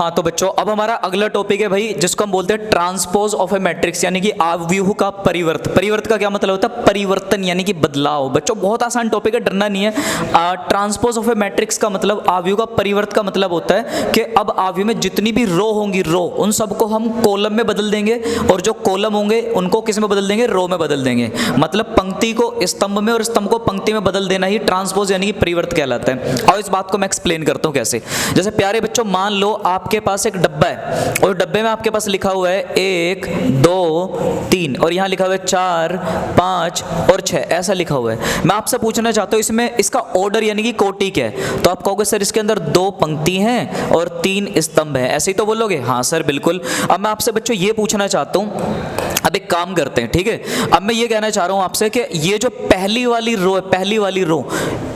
हाँ तो बच्चों अब हमारा अगला टॉपिक है भाई, जिसको हम बोलते हैं ट्रांसपोज ऑफ ए मैट्रिक्स, यानी कि आव्यूह का परिवर्त। परिवर्त का क्या मतलब होता है? परिवर्तन यानी कि बदलाव। बच्चों बहुत आसान टॉपिक है, डरना नहीं है। ट्रांसपोज ऑफ ए मैट्रिक्स का मतलब, आव्यूह का परिवर्त का मतलब होता है कि अब आव्यूह में जितनी भी रो होंगी, रो, उन सबको हम कॉलम में बदल देंगे, और जो कॉलम होंगे उनको किस में बदल देंगे? रो में बदल देंगे। मतलब पंक्ति को स्तंभ में और स्तंभ को पंक्ति में बदल देना ही ट्रांसपोज यानी कि परिवर्त कहलाता है। और इस बात को मैं एक्सप्लेन करता हूँ कैसे। जैसे प्यारे बच्चों, मान लो आपके पास एक डब्बा है और डब्बे में आपके पास लिखा हुआ है 1 2 3 और यहाँ लिखा हुआ है 4 5 और 6, ऐसा लिखा हुआ है। मैं आपसे पूछना चाहता हूँ इसमें इसका ऑर्डर यानी कि कोटि क्या है? तो आप कहोगे सर इसके अंदर 2 पंक्ति हैं और 3 स्तंभ है, ऐसे ही तो बोलोगे? हाँ सर बिल्कुल। अब मैं आपसे बच्चों ये पूछना चाहता हूँ, अब एक काम करते हैं, ठीक है। अब मैं ये कहना चाह रहा हूँ आपसे कि ये जो पहली वाली रो है, पहली वाली रो,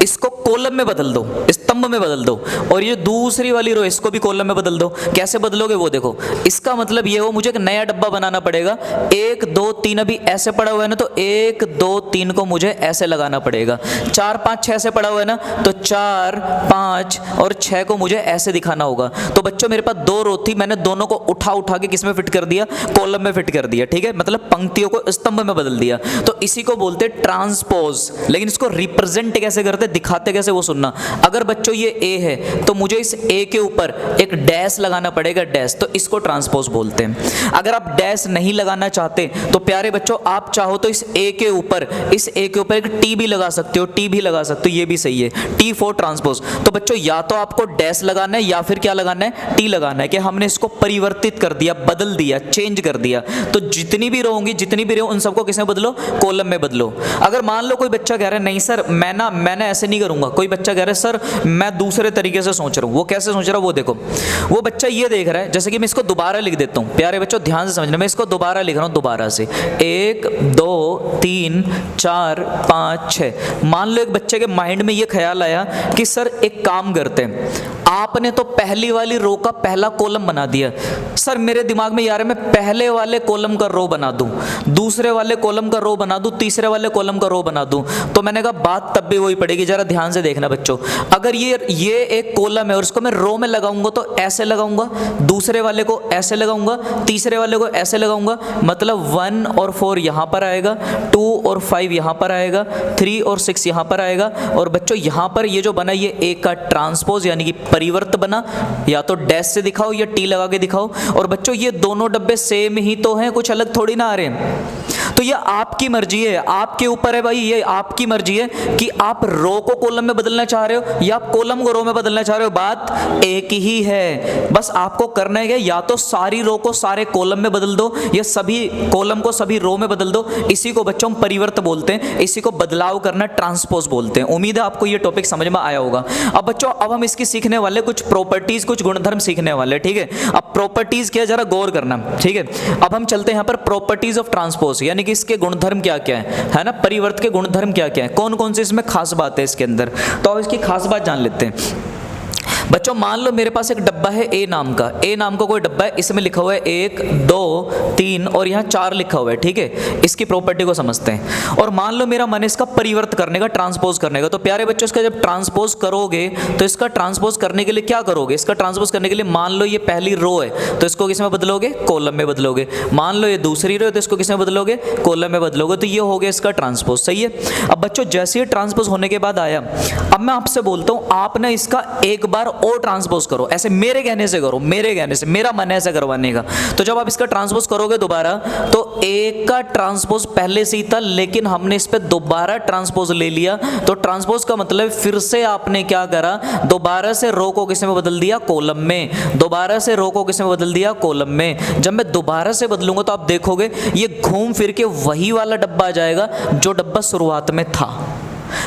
इसको कॉलम में बदल दो, स्तंभ में बदल दो, और ये दूसरी वाली रो इसको भी कॉलम में बदल दो। कैसे बदलोगे वो देखो। इसका मतलब ये हो, मुझे एक नया डब्बा बनाना पड़ेगा। 1 2 3 अभी ऐसे पड़ा हुआ है ना, तो 1 2 3 को मुझे ऐसे लगाना पड़ेगा। 4 5 6 से पड़ा हुआ है ना, तो 4 5 और 6 को मुझे ऐसे दिखाना होगा। तो बच्चों मेरे पास 2 रो थी, मैंने दोनों को उठा उठा के किस में फिट कर दिया? कॉलम में फिट कर दिया, ठीक है। मतलब पंक्तियों को स्तंभ में बदल दिया। तो इसी को बोलते हैं ट्रांसपोज। लेकिन इसको रिप्रेजेंट कैसे करते, दिखाते कैसे, वो सुनना। अगर बच्चों ये ए है तो मुझे इस ए के ऊपर एक डैश लगाना पड़ेगा, डैश, तो इसको ट्रांसपोज बोलते हैं। अगर आप डैश नहीं लगाना चाहते तो प्यारे बच्चों आप चाहो तो इस ए के ऊपर एक टी भी लगा सकते हो, टी भी लगा सकते हो, ये भी सही है, टी फॉर ट्रांसपोज। तो बच्चों या तो आपको डैश लगाना है या फिर क्या लगाना है? टी लगाना है, कि हमने इसको परिवर्तित कर दिया, बदल दिया, चेंज कर दिया। तो जितनी भी रो होंगी, जितनी भी रो, उन सबको किसमें बदलो? कॉलम में बदलो। अगर मान लो कोई बच्चा कह रहा है नहीं सर मैंने ऐसे नहीं करूंगा, कोई बच्चा कह रहा है सर मैं दूसरे तरीके से सोच रहा हूं, वो कैसे सोच रहा है वो देखो। वो बच्चा ये देख रहा है, जैसे कि मैं इसको दोबारा लिख देता हूं, प्यारे बच्चों ध्यान से समझना, मैं इसको दोबारा लिख रहा हूं, दोबारा से 1 2 3 4 5 6। मान लो एक बच्चे के माइंड में ये ख्याल आया कि सर एक काम करते हैं, आपने तो पहली वाली रो का पहला कॉलम बना दिया, सर मेरे दिमाग में यार मैं पहले वाले कॉलम का रो बना दूं, दूसरे वाले कॉलम का रो बना दूं, तीसरे वाले कॉलम का रो बना दूं। तो मैंने कहा बात तब भी वही पड़ेगी, जरा ध्यान से देखना बच्चों। अगर ये एक कॉलम है और इसको मैं रो में लगाऊंगा तो ऐसे लगाऊंगा, दूसरे वाले को ऐसे लगाऊंगा, तीसरे वाले को ऐसे लगाऊंगा, मतलब 1 और 4 यहां पर आएगा, 2 और 5 यहां पर आएगा, 3 और 6 यहां पर आएगा। और बच्चों यहां पर ये जो बना ये एक का ट्रांसपोज यानी कि परिवर्त बना। या तो डैश से दिखाओ या टी लगा के दिखाओ। और बच्चों ये दोनों डब्बे सेम ही तो हैं, कुछ अलग थोड़ी ना आ रहे हैं। तो ये आपकी मर्जी है, आपके ऊपर है भाई, ये आपकी मर्जी है कि आप रो को कॉलम में बदलना चाह रहे हो या आप कॉलम को रो में बदलना चाह रहे हो। बात एक ही है, बस आपको करना है या तो सारी रो को सारे कॉलम में बदल दो या सभी कॉलम को सभी रो में बदल दो। इसी को बच्चों हम परिवर्त बोलते हैं, इसी को बदलाव करना ट्रांसपोज बोलते हैं। उम्मीद है आपको ये टॉपिक समझ में आया होगा। अब बच्चों अब हम इसकी सीखने वाले कुछ प्रॉपर्टीज, कुछ गुणधर्म सीखने वाले, ठीक है। अब प्रॉपर्टीज क्या, जरा गौर करना, ठीक है। अब हम चलते हैं यहाँ पर प्रॉपर्टीज ऑफ ट्रांसपोज, यानी कि इसके गुणधर्म क्या क्या है ना, परिवर्त के गुणधर्म क्या क्या है, कौन कौन से इसमें खास बात है इसके अंदर। तो अब इसकी खास बात जान लेते हैं। बच्चों मान लो मेरे पास एक डब्बा है ए नाम का कोई डब्बा है, इसमें लिखा हुआ है 1 2 3 और यहाँ 4 लिखा हुआ है, ठीक है। इसकी प्रॉपर्टी को समझते हैं। और मान लो मेरा मन है इसका परिवर्त करने का, ट्रांसपोज करने का। तो प्यारे बच्चों इसका जब ट्रांसपोज करोगे तो इसका ट्रांसपोज करने के लिए क्या करोगे? इसका ट्रांसपोज करने के लिए मान लो ये पहली रो है तो इसको किसमें बदलोगे? कॉलम में बदलोगे। मान लो ये दूसरी रो है तो इसको किसमें बदलोगे? कॉलम में बदलोगे। तो ये हो गया इसका ट्रांसपोज, सही है। अब बच्चों जैसे ही ट्रांसपोज होने के बाद आया, अब मैं आपसे बोलता हूँ आपने इसका एक बार और ट्रांसपोज करो, ऐसे मेरे कहने से करो, मेरे कहने से, मेरा मन है ऐसा करवाने का। तो जब आप इसका ट्रांसपोज करोगे दोबारा, तो एक का ट्रांसपोज पहले से ही था लेकिन हमने इस पे दोबारा ट्रांसपोज ले लिया। तो ट्रांसपोज का मतलब फिर से आपने क्या करा, दोबारा से रो को किस में बदल दिया? कॉलम में। दोबारा से रो को किस में बदल दिया? कॉलम में। जब मैं दोबारा से बदलूंगा तो आप देखोगे ये घूम फिर के वही वाला डब्बा आ जाएगा जो डब्बा शुरुआत में था।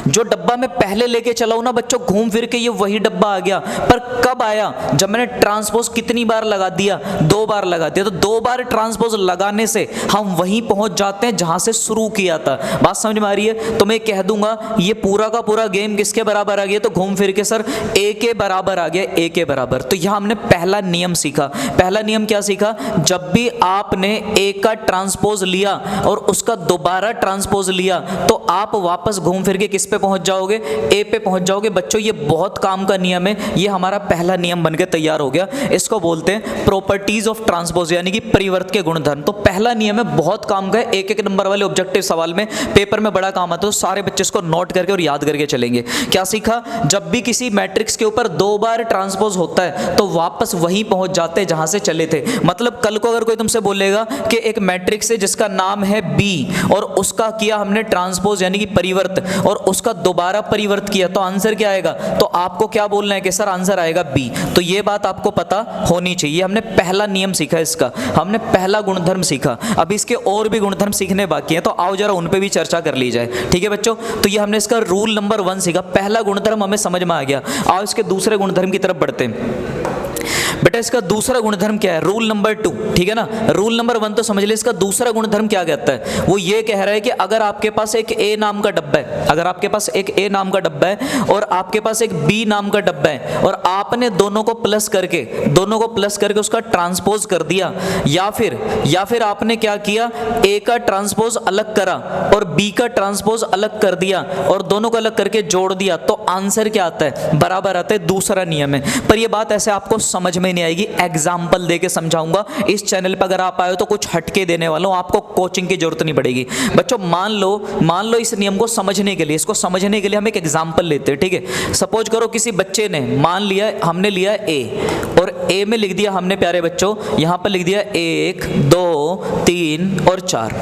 जो डब्बा मैं पहले लेके चला हूं ना बच्चों, घूम फिर के ये वही डब्बा आ गया। पर कब आया? जब मैंने ट्रांसपोज कितनी बार लगा दिया? 2 बार लगा दिया। तो 2 बार ट्रांसपोज लगाने से हम वहीं पहुंच जाते हैं जहां से शुरू किया था। बात समझ में आ रही है? तो मैं कह दूंगा ये पूरा का पूरा गेम किसके बराबर आ गया? तो घूम फिर के सर ए के बराबर आ गया, ए के बराबर। तो यहां हमने पहला नियम सीखा। पहला नियम क्या सीखा? जब भी आपने ए का ट्रांसपोज लिया और उसका दोबारा ट्रांसपोज लिया तो आप वापस घूम फिर के किस पे पहुंच जाओगे, ए पे पहुंच जाओगे। बच्चों ये बहुत काम का नियम है, ये हमारा पहला नियम बनके तैयार हो गया। इसको बोलते हैं प्रॉपर्टीज ऑफ ट्रांसपोज यानी कि परिवर्त के गुणधर्म। तो पहला नियम है, बहुत काम का है, एक एक नंबर वाले ऑब्जेक्टिव सवाल में पेपर में बड़ा काम आता है। तो सारे बच्चे इसको नोट करके और याद करके चलेंगे। क्या सीखा, जब भी किसी मैट्रिक्स के ऊपर 2 बार ट्रांसपोज होता है तो वापस वहीं पहुंच जाते हैं जहां से चले थे। मतलब कल को अगर कोई तुमसे बोलेगा कि एक मैट्रिक्स है जिसका नाम है बी और उसका किया हमने ट्रांसपोज यानी कि परिवर्त और उसका दोबारा परिवर्त किया, तो आंसर क्या आएगा, तो आपको क्या बोलना है कि सर आंसर आएगा बी। तो ये बात आपको पता होनी चाहिए। हमने पहला नियम सीखा, इसका हमने पहला गुणधर्म सीखा। अब इसके और भी गुणधर्म सीखने बाकी हैं, तो आओ जरा उन पे भी चर्चा कर ली जाए। ठीक है बच्चों, तो ये हमने इसका रूल नंबर 1 सीखा। पहला गुणधर्म हमें समझ में आ गया। आओ इसके दूसरे गुणधर्म की तरफ बढ़ते हैं। बेटा इसका दूसरा गुणधर्म क्या है, रूल नंबर 2, ठीक है ना। रूल नंबर 1 तो समझ ले, इसका दूसरा गुणधर्म क्या कहता है, वो ये कह रहा है कि अगर आपके पास एक ए नाम का डब्बा है, अगर आपके पास एक ए नाम का डब्बा है और आपके पास एक बी नाम का डब्बा है और आपने दोनों को प्लस करके उसका ट्रांसपोज कर दिया, या फिर आपने क्या किया, ए का ट्रांसपोज अलग करा और बी का ट्रांसपोज अलग कर दिया और दोनों को अलग करके जोड़ दिया, तो आंसर क्या आता है, बराबर आता है। दूसरा नियम है। पर ये बात ऐसे आपको समझ में नहीं आएगी, एग्जाम्पल देके समझाऊंगा। इस चैनल पर अगर आप आए हो तो कुछ हटके देने वाला हूं, आपको कोचिंग की जरूरत नहीं पड़ेगी। बच्चों मान लो इस नियम को समझने के लिए, इसको समझने के लिए हम एक एग्जाम्पल लेते हैं। ठीक है, सपोज करो किसी बच्चे ने मान लिया, हमने लिया ए और ए में लिख दिया हमने प्यारे बच्चों, यहां पर लिख दिया 1 2 3 और 4।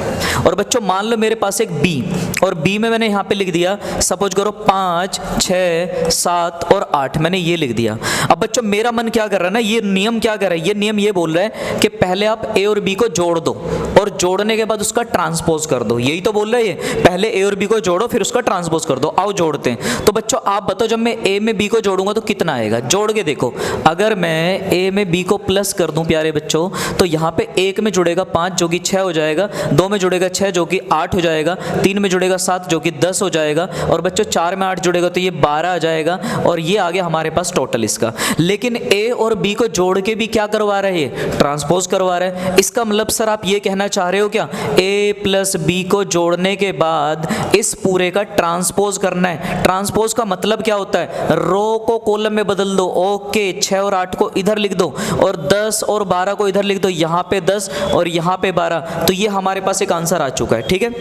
और बच्चों मान लो मेरे पास एक बी और बी में मैंने यहां पे लिख दिया सपोज करो 5 6 7 और 8, मैंने ये लिख दिया। अब बच्चों मेरा मन क्या कर रहा है ना, ये नियम क्या कर रहा है, ये नियम ये बोल रहा है कि पहले आप ए और बी को जोड़ दो और जोड़ने के बाद उसका ट्रांसपोज कर दो। यही तो बोल रहा है ये, पहले ए और बी को जोड़ो फिर उसका ट्रांसपोज कर दो। आओ जोड़ते हैं। तो बच्चों आप बताओ, जब मैं ए में बी को जोड़ूंगा तो कितना आएगा, जोड़ के देखो। अगर मैं ए में बी को प्लस कर दूं प्यारे बच्चों, तो यहाँ पे 1 में जुड़ेगा 5 जो कि 6 हो जाएगा, 2 में जुड़ेगा 6 जो कि 8 हो जाएगा, 3 में जुड़ेगा 7 जो कि 10 हो जाएगा, और बच्चों 4 में 8 जुड़ेगा तो ये 12 आ जाएगा। और ये आ गया हमारे पास टोटल इसका। लेकिन ए और बी को जोड़ के भी क्या करवा रहा है, ट्रांसपोज करवा रहा है। इसका मतलब सर आप ये कहना चाह रहे हो क्या, ए प्लस बी को जोड़ने के बाद इस पूरे का ट्रांसपोज करना है। ट्रांसपोज का मतलब क्या होता है, रो को कॉलम में बदल दो। ओके, 6 और 8 को इधर लिख दो और 10 और 12 को इधर लिख दो, यहाँ पे 10 और यहाँ पे 12। तो ये हमारे पास एक आंसर आ चुका है। ठीक है,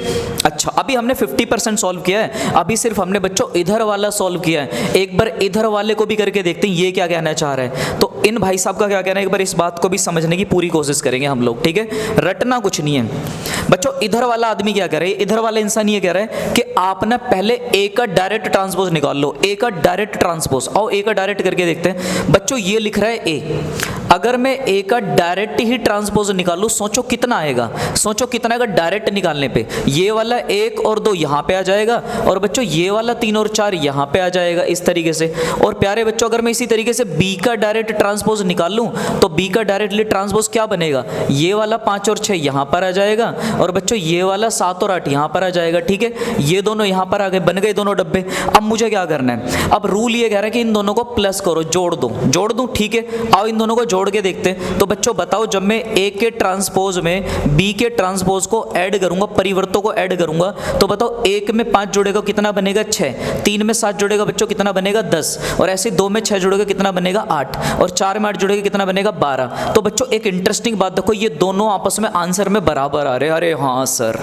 अच्छा अभी हमने 50% सॉल्व किया है, अभी सिर्फ हमने बच्चों इधर वाला सॉल्व किया है। एक बार इधर वाले को भी करके देखते हैं ये क्या कहना चाह रहा है। तो इन भाई साहब का क्या कहना है, एक बार इस बात को भी समझने की पूरी कोशिश करेंगे हम लोग। ठीक है, रटना कुछ नहीं है बच्चों। इधर वाला आदमी क्या कह रहा है, इधर वाला इंसान ये कह रहा है कि आप ना पहले ए का डायरेक्ट ट्रांसपोज निकाल लो, ए का डायरेक्ट ट्रांसपोज। आओ ए का डायरेक्ट करके देखते हैं। बच्चों ये लिख रहा है ए, अगर मैं ए का डायरेक्ट ही ट्रांसपोज निकालूं, सोचो कितना आएगा, सोचो कितना आएगा डायरेक्ट निकालने पे। ये वाला 1 और 2 यहाँ पे आ जाएगा और बच्चों ये वाला 3 और 4 यहाँ पे आ जाएगा इस तरीके से। और प्यारे बच्चों अगर मैं इसी तरीके से बी का डायरेक्ट ट्रांसपोज निकालूं तो बी का डायरेक्टली ट्रांसपोज क्या बनेगा, ये वाला 5 और 6 यहाँ पर आ जाएगा और बच्चों ये वाला 7 और 8 यहाँ पर आ जाएगा। ठीक है, ये दोनों यहाँ पर आ गए, बन गए दोनों डब्बे। अब मुझे क्या करना है, अब रूल ये कह रहा है कि इन दोनों को प्लस करो, जोड़ दूं। ठीक है, आओ इन दोनों को जोड़ के देखते हैं। तो बच्चों बताओ, जब मैं ए के ट्रांसपोज में बी के ट्रांसपोज को ऐड करूंगा, परिवर्तों को ऐड करूंगा, तो बताओ 1 में 5 जुड़ेगा कितना बनेगा 6, 3 में 7 जुड़ेगा बच्चों कितना बनेगा 10, और ऐसे 2 में 6 जुड़ेगा कितना बनेगा 8, और 4 में 8 जुड़ेगा कितना बनेगा 12। तो बच्चों एक इंटरेस्टिंग बात देखो, ये दोनों आपस में आंसर में बराबर आ रहे हैं। अरे हाँ सर,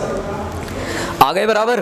आ गए बराबर।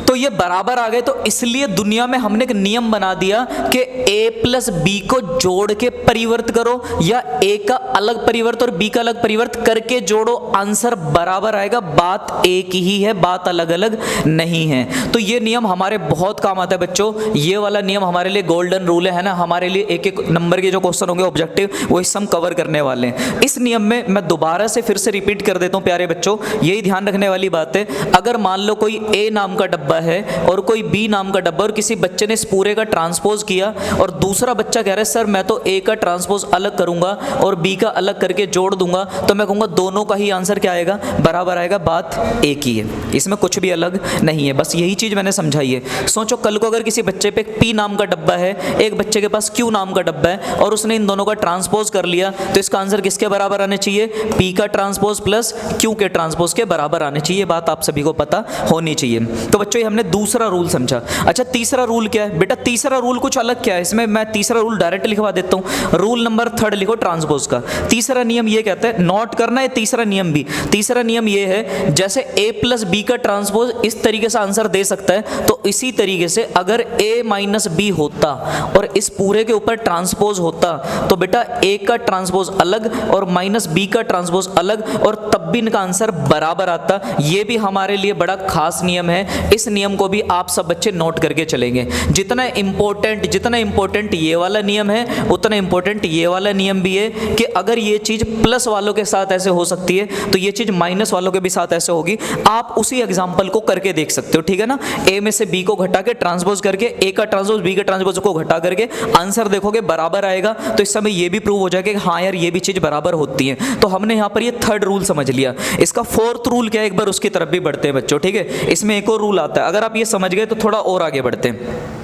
तो ये बराबर आ गए, तो इसलिए दुनिया में हमने एक नियम बना दिया कि a प्लस बी को जोड़ के परिवर्त करो, या a का अलग परिवर्त और b का अलग परिवर्त करके जोड़ो, आंसर बराबर आएगा। बात एक ही है, बात अलग अलग नहीं है। तो ये नियम हमारे बहुत काम आता है बच्चों। ये वाला नियम हमारे लिए गोल्डन रूल है ना, हमारे लिए एक एक नंबर के जो क्वेश्चन होंगे ऑब्जेक्टिव वो इस हम कवर करने वाले हैं। इस नियम में मैं दोबारा से फिर से रिपीट कर देता हूँ प्यारे बच्चों, यही ध्यान रखने वाली बात है। अगर मान लो कोई a नाम का डब्बा है और कोई बी नाम का डब्बा, और किसी बच्चे ने इस पूरे का ट्रांसपोज किया और दूसरा बच्चा कह रहा है सर मैं तो ए का ट्रांसपोज अलग करूंगा और बी का अलग करके जोड़ दूंगा, तो मैं कहूंगा दोनों का ही आंसर क्या आएगा, बराबर आएगा। बात एक ही है, इसमें कुछ भी अलग नहीं है, बस यही चीज मैंने समझाई है। सोचो कल को अगर किसी बच्चे पे पी नाम का डब्बा है, एक बच्चे के पास क्यू नाम का डब्बा है और उसने इन दोनों का ट्रांसपोज कर लिया, तो इसका आंसर किसके बराबर आने चाहिए, पी का ट्रांसपोज प्लस क्यू के ट्रांसपोज के बराबर आने चाहिए। बात आप सभी को पता होनी चाहिए। तो बच्चों हमने दूसरा रूल समझा। अच्छा तीसरा रूल क्या है बेटा? तीसरा रूल कुछ अलग क्या है, इसमें मैं तीसरा रूल डायरेक्ट लिखवा देता हूँ। रूल नंबर 3 लिखो ट्रांसपोज का। तीसरा नियम ये कहता है, नोट करना है तीसरा नियम भी। तीसरा नियम ये है, जैसे a प्लस बी का ट्रांसपोज इस तरीके से आंसर दे सकता है, तो इसी तरीके से अगर a माइनस बी होता और इस पूरे के ऊपर ट्रांसपोज होता तो बेटा a का ट्रांसपोज अलग और माइनस बी का ट्रांसपोज अलग, और तब भी इनका आंसर बराबर आता। ये भी हमारे लिए बड़ा खास नियम है। इस नियम को भी आप सब बच्चे नोट करके चलेंगे। जितना इंपॉर्टेंट ये वाला नियम है, उतना इंपॉर्टेंट ये वाला नियम भी है कि अगर ये चीज प्लस वालों के साथ ऐसे हो सकती है तो ये चीज माइनस वालों के भी साथ ऐसे होगी। आप उसी एग्जांपल को करके देख सकते हो, ठीक है ना। ए में से बी को घटा के ट्रांसपोज करके, ए का ट्रांसपोज बी के ट्रांसपोज को घटा करके आंसर देखोगे बराबर आएगा, तो इस समय ये भी प्रूव हो जाएगा कि हाँ यार ये भी चीज बराबर होती है। तो हमने यहाँ पर ये थर्ड रूल समझ लिया। इसका फोर्थ रूल क्या है, एक बार उसकी तरफ भी बढ़ते हैं बच्चों, ठीक है। इसमें एक और रूल आता है, अगर आप ये समझ गए तो थोड़ा और आगे बढ़ते हैं।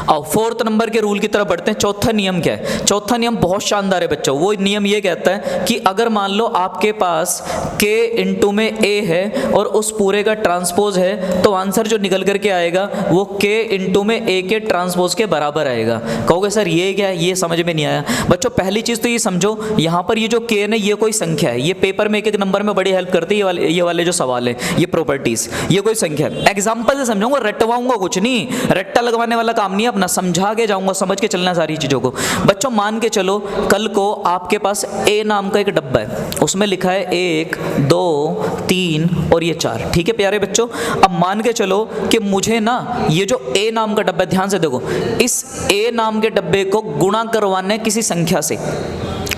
आओ फोर्थ नंबर के रूल की तरफ बढ़ते हैं। चौथा नियम क्या है? चौथा नियम बहुत शानदार है बच्चों। वो नियम ये कहता है कि अगर मान लो आपके पास k इंटू में a है और उस पूरे का ट्रांसपोज है, तो आंसर जो निकल करके आएगा वो k इंटू में a के ट्रांसपोज के बराबर आएगा। कहोगे सर ये क्या है, ये समझ में नहीं आया। बच्चों पहली चीज़ तो ये समझो, यहाँ पर ये जो k है ये कोई संख्या है। ये पेपर में एक एक नंबर में बड़ी हेल्प करती है ये वाले जो सवाल है, ये प्रॉपर्टीज, ये कोई संख्या है। एग्जाम्पल से समझाऊंगा, रटवाऊंगा कुछ नहीं, रट्टा लगवाने वाला काम नहीं, अपना समझा के जाऊंगा, समझ के चलना सारी चीजों को। बच्चों मान के चलो कल को आपके पास ए नाम का एक डब्बा है, उसमें लिखा है 1 2 3 और ये 4, ठीक है प्यारे बच्चों। अब मान के चलो कि मुझे ना ये जो ए नाम का डब्बा है, ध्यान से देखो, इस ए नाम के डब्बे को गुणा करवाना है किसी संख्या से।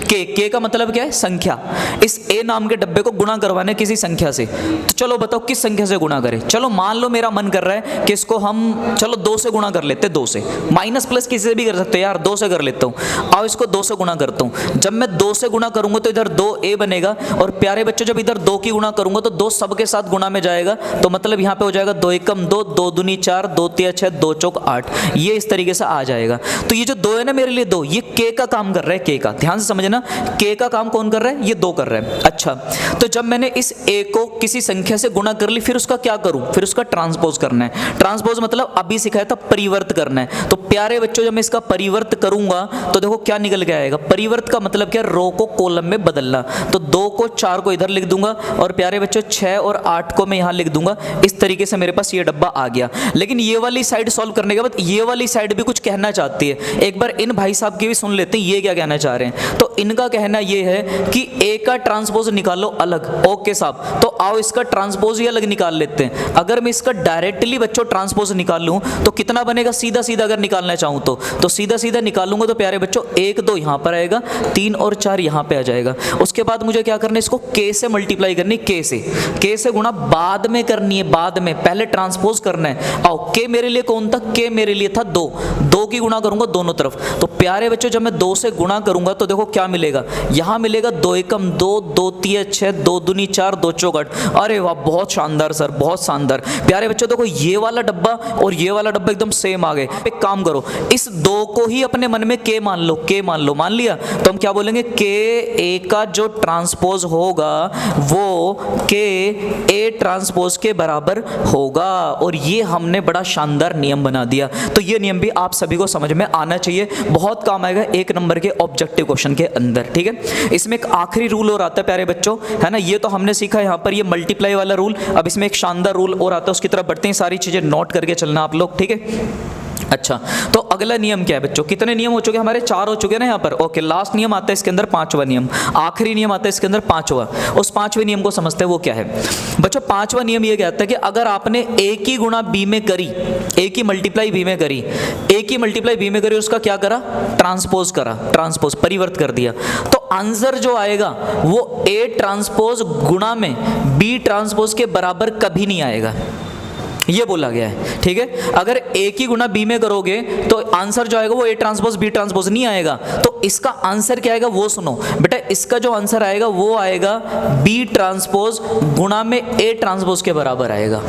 के का मतलब क्या है? संख्या। इस ए नाम के डब्बे को गुणा करवाने किसी संख्या से। तो चलो बताओ किस संख्या से गुणा करें। चलो मान लो मेरा मन कर रहा है कि इसको हम चलो 2 से गुणा कर लेते, 2 से, माइनस प्लस किसी से भी कर सकते हैं यार, 2 से कर लेता हूँ। आओ इसको 2 से गुणा करता हूँ। जब मैं 2 से गुणा करूंगा तो इधर 2a बनेगा, और प्यारे बच्चों जब इधर 2 की गुणा करूंगा तो 2 सबके साथ गुणा में जाएगा, तो मतलब यहाँ पे हो जाएगा 2 एकम 2, 2 दूनी 4, 2 तिया 6, 2 चौक 8, ये इस तरीके से आ जाएगा। तो ये जो 2 है ना मेरे लिए 2, ये k का काम कर रहा है, k का, ध्यान से समझना, k का काम कौन कर रहा है? ये 2 कर रहा है। अच्छा, तो जब मैंने इस a को किसी संख्या से गुणा कर ली, फिर उसका क्या करूं? फिर उसका ट्रांसपोज करना है। ट्रांसपोज मतलब अभी सिखाया था परिवर्त करना है। तो प्यारे बच्चों जब मैं इसका परिवर्त करूंगा तो देखो क्या निकल के आएगा। परिवर्त का मतलब क्या? रो को कॉलम में बदलना। तो 2 को 4 को इधर लिख दूंगा, और प्यारे बच्चों 6 और 8 को मैं यहां लिख दूंगा। इस तरीके से मेरे पास ये डब्बा आ गया। लेकिन ये वाली साइड सॉल्व करने के बाद ये वाली साइड भी कुछ कहना चाहती है। एक बार इन भाई साहब की भी सुन लेते हैं, ये क्या कहना चाह रहे हैं। तो इनका कहना ये है कि ए का ट्रांसपोज निकालो अलग। ओके साहब, तो आओ इसका ट्रांसपोज ही अलग निकाल लेते हैं। अगर मैं इसका डायरेक्टली बच्चों ट्रांसपोज निकाल लूं तो कितना बनेगा? सीधा सीधा अगर निकालना चाहूं तो सीधा सीधा निकालूंगा तो प्यारे बच्चों 1 2 यहां पर आएगा, 3 और 4 यहां पे आ जाएगा। उसके बाद मुझे क्या करना है? इसको k से मल्टीप्लाई करनी, k से गुणा बाद में करनी है, बाद में, पहले ट्रांसपोज करना है। आओ k मेरे लिए कौन था? k मेरे लिए था 2 की गुणा करूंगा दोनों तरफ। तो प्यारे बच्चों जब मैं 2 से गुणा करूंगा तो देखो क्या मिलेगा, यहां मिलेगा 2 एकम 2, 2 तिया 6, 2 दूनी 4, 2 चौक 8। अरे वाह, बहुत शानदार सर, बहुत शानदार। प्यारे बच्चों देखो ये वाला डब्बा और ये वाला डब्बा एकदम सेम आ गए। एक काम करो, इस 2 को ही अपने मन में k मान लो, k मान लो, मान लिया तो हम क्या बोलेंगे? k a का जो ट्रांसपोज होगा वो k a ट्रांसपोज के बराबर होगा। और ये हमने बड़ा शानदार नियम बना दिया। तो ये नियम भी आप सभी को समझ में आना चाहिए, बहुत काम आएगा 1 नंबर के ऑब्जेक्टिव क्वेश्चन के अंदर, ठीक है। इसमें एक आखिरी रूल और आता है प्यारे बच्चों, है ना, ये तो हमने सीखा यहाँ पर ये मल्टीप्लाई वाला रूल। अब इसमें एक शानदार रूल और आता है, उसकी तरफ बढ़ते हैं। सारी चीजें नोट करके चलना आप लोग, ठीक है। अच्छा, तो अगला नियम क्या है बच्चों? कितने नियम हो चुके? हमारे 4 हो चुके ना यहाँ पर। ओके, लास्ट नियम आता है इसके अंदर 5वां नियम, आखिरी नियम आता है इसके अंदर 5वां। उस 5वें नियम को समझते हैं, वो क्या है बच्चों? 5वां नियम ये कहता है कि अगर आपने a की गुणा b में करी, a की मल्टीप्लाई b में करी, a की मल्टीप्लाई b में करी, उसका क्या करा? ट्रांसपोज करा, ट्रांसपोज परिवर्त कर दिया, तो आंसर जो आएगा वो a ट्रांसपोज गुणा में b ट्रांसपोज के बराबर कभी नहीं आएगा, ये बोला गया है, ठीक है। अगर a की गुणा b में करोगे तो आंसर जो आएगा वो a ट्रांसपोज b ट्रांसपोज नहीं आएगा। तो इसका आंसर क्या आएगा वो सुनो बेटा, इसका जो आंसर आएगा वो आएगा b ट्रांसपोज गुणा में a ट्रांसपोज के बराबर आएगा।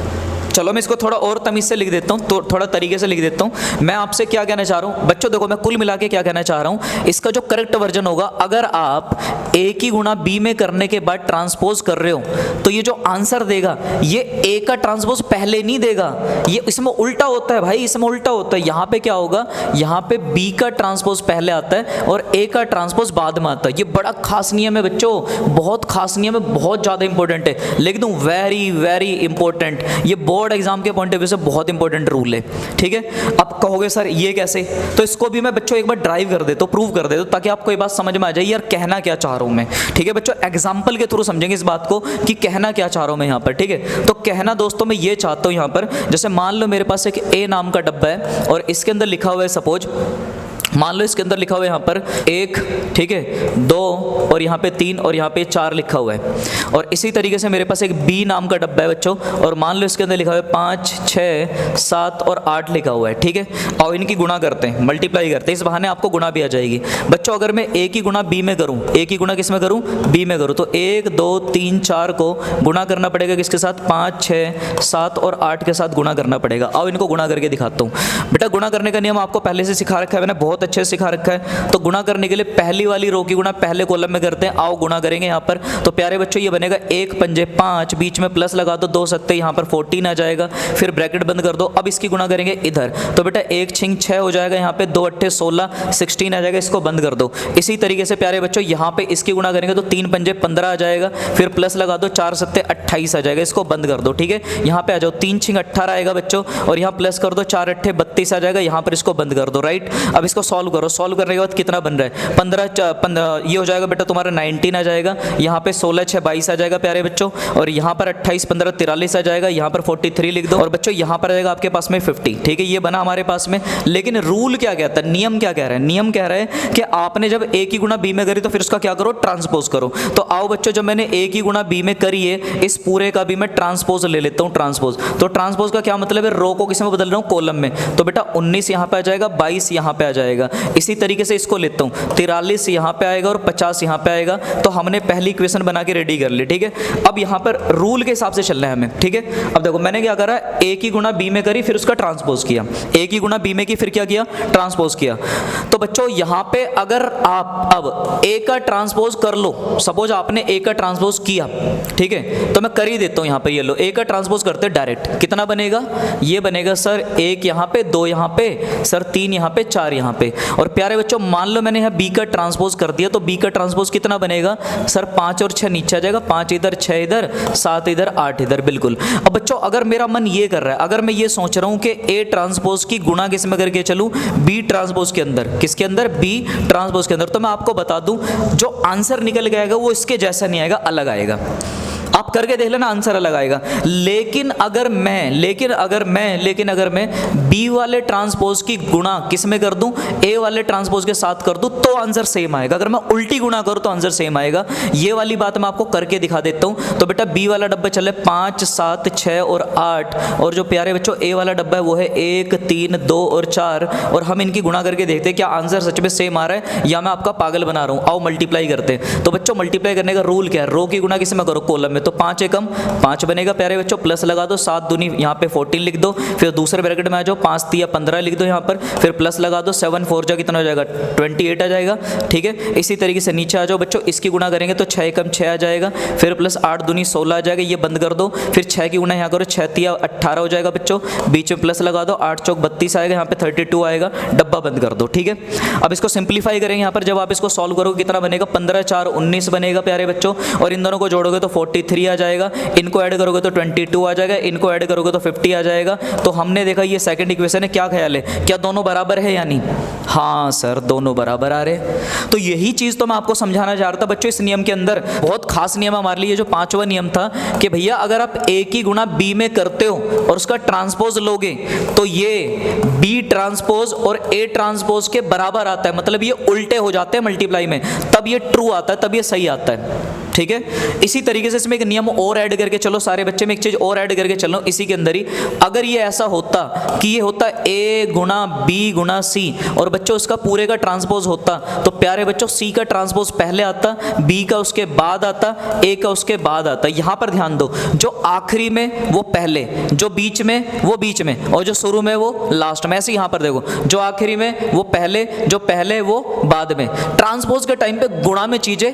चलो मैं इसको थोड़ा और तमीज से लिख देता हूँ, तो थोड़ा तरीके से लिख देता हूँ। मैं आपसे क्या कहना चाह रहा हूँ बच्चों, देखो मैं कुल मिला के क्या कहना चाह रहा हूँ, इसका जो करेक्ट वर्जन होगा, अगर आप ए की गुणा बी में करने के बाद ट्रांसपोज कर रहे हो तो ये जो आंसर देगा ये ए का ट्रांसपोज पहले नहीं देगा, ये इसमें उल्टा होता है भाई, इसमें उल्टा होता है। यहाँ पे क्या होगा, यहाँ पे बी का ट्रांसपोज पहले आता है और ए का ट्रांसपोज बाद में आता है। ये बड़ा खास नियम है बच्चों, बहुत खास नियम है, बहुत ज़्यादा इंपॉर्टेंट है, लेकिन वेरी वेरी इंपॉर्टेंट, ये बोर्ड एग्जाम के पॉइंट ऑफ व्यू से बहुत इंपॉर्टेंट रूल है, ठीक है। अब कहोगे सर ये कैसे, तो इसको भी मैं बच्चों एक बार ड्राइव कर देता हूँ, प्रूव कर देता हूँ, ताकि आपको ये बात समझ में आ जाए यार कहना क्या चाह रहा हूँ मैं, ठीक है बच्चों। एग्जाम्पल के थ्रू समझेंगे इस बात को कि कहना क्या चाह रहा हूँ मैं यहाँ पर, ठीक है। तो कहना दोस्तों मैं ये चाहता हूँ यहाँ पर, जैसे मान लो मेरे पास एक ए नाम का डब्बा है और इसके अंदर लिखा हुआ है, सपोज मान लो इसके अंदर लिखा हुआ है यहाँ पर 1, ठीक है, 2 और यहाँ पे 3 और यहाँ पे 4 लिखा हुआ है। और इसी तरीके से मेरे पास एक बी नाम का डब्बा है बच्चों, और मान लो इसके अंदर लिखा हुआ है 5, 6, 7 और 8 लिखा हुआ है, ठीक है। और इनकी गुणा करते हैं, मल्टीप्लाई करते हैं, इस बहाने आपको गुणा भी आ जाएगी बच्चों। अगर मैं ए की गुणा बी में करूँ, ए की गुणा किस में करूँ, बी में करूँ, तो 1, 2, 3, 4 को गुणा करना पड़ेगा किसके साथ, 5, 6, 7 और 8 के साथ गुणा करना पड़ेगा। और इनको गुणा करके दिखाता हूँ बेटा। गुणा करने का नियम आपको पहले से सिखा रखा है मैंने, बहुत अच्छे से सिखा रखा है। तो गुणा करने के लिए पहली वाली रो की गुणा पहले कॉलम में करते हैं, आओ गुणा करेंगे यहाँ पर। तो प्यारे बच्चों ये बनेगा 1 पंजे 5, बीच में प्लस लगा दो, 2 सत्ते यहाँ पर 14 आ जाएगा, फिर ब्रैकेट बंद कर दो। अब इसकी गुणा करेंगे इधर, तो बेटा 1 छिंग 6 हो जाएगा, यहाँ पे 2 अट्ठे 16, 16 आ जाएगा, इसको बंद कर दो। इसी तरीके से प्यारे बच्चों यहाँ पे इसकी गुणा करेंगे तो 3 पंजे 15 आ जाएगा, फिर प्लस लगा दो, 4 सत्ते 28 आ जाएगा, इसको बंद कर दो, ठीक है। यहाँ पे आ जाओ, 3 छिंग 18 आएगा बच्चों, और यहाँ प्लस कर दो, 4 अट्ठे 32 आ जाएगा, यहाँ पर इसको बंद कर दो, राइट। अब इसको सॉल्व करो, सॉल्व करने के बाद कितना बन रहा है, 15 ये हो जाएगा बेटा तुम्हारा 19 आ जाएगा, यहाँ पे 16 6 22 आ जाएगा प्यारे बच्चों, और यहाँ पर 28 15 43 आ जाएगा, यहाँ पर 43 लिख दो, और बच्चों यहाँ पर आ जाएगा आपके पास में 50, ठीक है। ये बना हमारे पास में। लेकिन रूल क्या कहता है, नियम क्या कह रहा है, नियम कह रहा है कि आपने जब ए की गुणा बी में करी तो फिर उसका क्या करो, ट्रांसपोज करो। तो आओ बच्चों, जब मैंने ए की गुणा बी में करी है, इस पूरे का भी मैं ट्रांसपोज ले लेता हूँ, ट्रांसपोज। तो ट्रांसपोज का क्या मतलब है, रो को किस में बदल रहा हूँ, कॉलम में। तो बेटा 19 यहाँ पे आ जाएगा, 22 यहाँ पे आ जाएगा। इसी तरीके से इसको लेता हूँ, 43 यहाँ पे आएगा और 50 यहाँ पे आएगा। तो हमने पहली इक्वेशन बना के रेडी कर ली, ठीक है। अब यहाँ पर रूल के हिसाब से चलना है हमें, ठीक है। अब देखो मैंने क्या करा, ए की गुणा बी में करी, फिर उसका ट्रांसपोज किया, ए की गुणा बी में की, फिर क्या किया, ट्रांसपोज किया। तो बच्चों यहाँ पे अगर आप अब ए का ट्रांसपोज कर लो, सपोज आपने ए का ट्रांसपोज किया, ठीक है, तो मैं कर ही देता हूँ यहाँ पे, ये लो ए का ट्रांसपोज करते डायरेक्ट, कितना बनेगा, ये बनेगा सर 1 यहाँ पे, 2 यहाँ पे, सर 3 यहाँ पे, 4 यहाँ पे। और प्यारे बच्चों मान लो मैंने यहाँ बी का ट्रांसपोज कर दिया, तो बी का ट्रांसपोज कितना बनेगा सर, 5 और 6 नीचे आ जाएगा, 5 इधर, 6 इधर, 7 इधर, 8 इधर, बिल्कुल। अब बच्चों अगर मेरा मन ये कर रहा है, अगर मैं ये सोच रहा हूँ कि ए ट्रांसपोज की गुणा किस में करके चलूँ, बी ट्रांसपोज के अंदर, किसके अंदर, बी ट्रांसपोज के अंदर, तो मैं आपको बता दूं जो आंसर निकल के आएगा वो इसके जैसा नहीं आएगा, अलग आएगा। आप करके देख लेना, आंसर अलग आएगा। लेकिन अगर मैं बी वाले ट्रांसपोज की गुणा किस में कर दूं, ए वाले ट्रांसपोज के साथ कर दूं, तो आंसर सेम आएगा। अगर मैं उल्टी गुणा करूं तो आंसर सेम आएगा। ये वाली बात मैं आपको करके दिखा देता हूं। तो बेटा बी वाला डब्बा चले 5 7 6 और 8, और जो प्यारे बच्चों ए वाला डब्बा है वो है 1 3 2 और 4, और हम इनकी गुणा करके देखते हैं क्या आंसर सच में सेम आ रहा है या मैं आपका पागल बना रहा हूं। आओ मल्टीप्लाई करते हैं। तो बच्चों मल्टीप्लाई करने का रूल क्या है, रो की गुणा किस में करो, कॉलम में। तो 5 एकम 5 बनेगा प्यारे बच्चों, प्लस लगा दो, 7 दूनी यहाँ पे 14 लिख दो, फिर दूसरे ब्रैकेट में आ जाओ, 5 3 15 लिख दो यहाँ पर, फिर प्लस लगा दो, 7 4 जा कितना हो जाएगा 28 आ जाएगा, ठीक है। इसी तरीके से नीचे आ जाओ बच्चों, इसकी गुणा करेंगे तो 6 एकम 6 आ जाएगा, फिर प्लस 8 दूनी 16 आ जाएगा, ये बंद कर दो, फिर 6 की गुणा यहाँ करो, 6 3 18 हो जाएगा बच्चों, बीच में प्लस लगा दो, 8 चौक 32 आएगा, यहाँ पे 32 आएगा, डब्बा बंद कर दो, ठीक है। अब इसको सिंप्लीफाई करेंगे यहाँ पर, जब आप इसको सॉल्व करोगे कितना बनेगा, 15 4 19 बनेगा प्यारे बच्चों, और इन दोनों को जोड़ोगे तो 43 आ जाएगा, इनको ऐड करोगे तो 22 आ जाएगा, इनको ऐड करोगे तो 50 आ जाएगा। तो हमने देखा ये सेकंड इक्वेशन है, क्या ख्याल है, क्या दोनों बराबर है या नहीं? हाँ सर दोनों बराबर आ रहे। तो यही चीज तो मैं आपको समझाना चाह रहा था बच्चों। इस नियम के अंदर बहुत खास नियम हमारे लिए, जो 5वां नियम था कि भैया अगर आप ए की गुणा बी में करते हो और उसका ट्रांसपोज लोगे तो ये बी ट्रांसपोज और ए ट्रांसपोज के बराबर आता है, मतलब ये उल्टे हो जाते हैं मल्टीप्लाई में, तब ये ट्रू आता है, तब ये सही आता है, ठीक है। इसी तरीके से इसमें एक नियम और ऐड करके चलो सारे बच्चे, में एक चीज और ऐड करके चलो इसी के अंदर ही। अगर ये ऐसा होता कि ये होता A गुणा B गुणा C और बच्चों उसका पूरे का ट्रांसपोज होता, तो प्यारे बच्चों C का ट्रांसपोज पहले आता, B का उसके बाद आता, A का उसके बाद आता। यहां पर ध्यान दो, जो आखिरी में वो पहले, जो बीच में वो बीच में, और जो शुरू में वो लास्ट में। ऐसे यहां पर देखो, जो आखिरी में वो पहले, जो पहले वो बाद में। ट्रांसपोज के टाइम पे गुणा में चीजें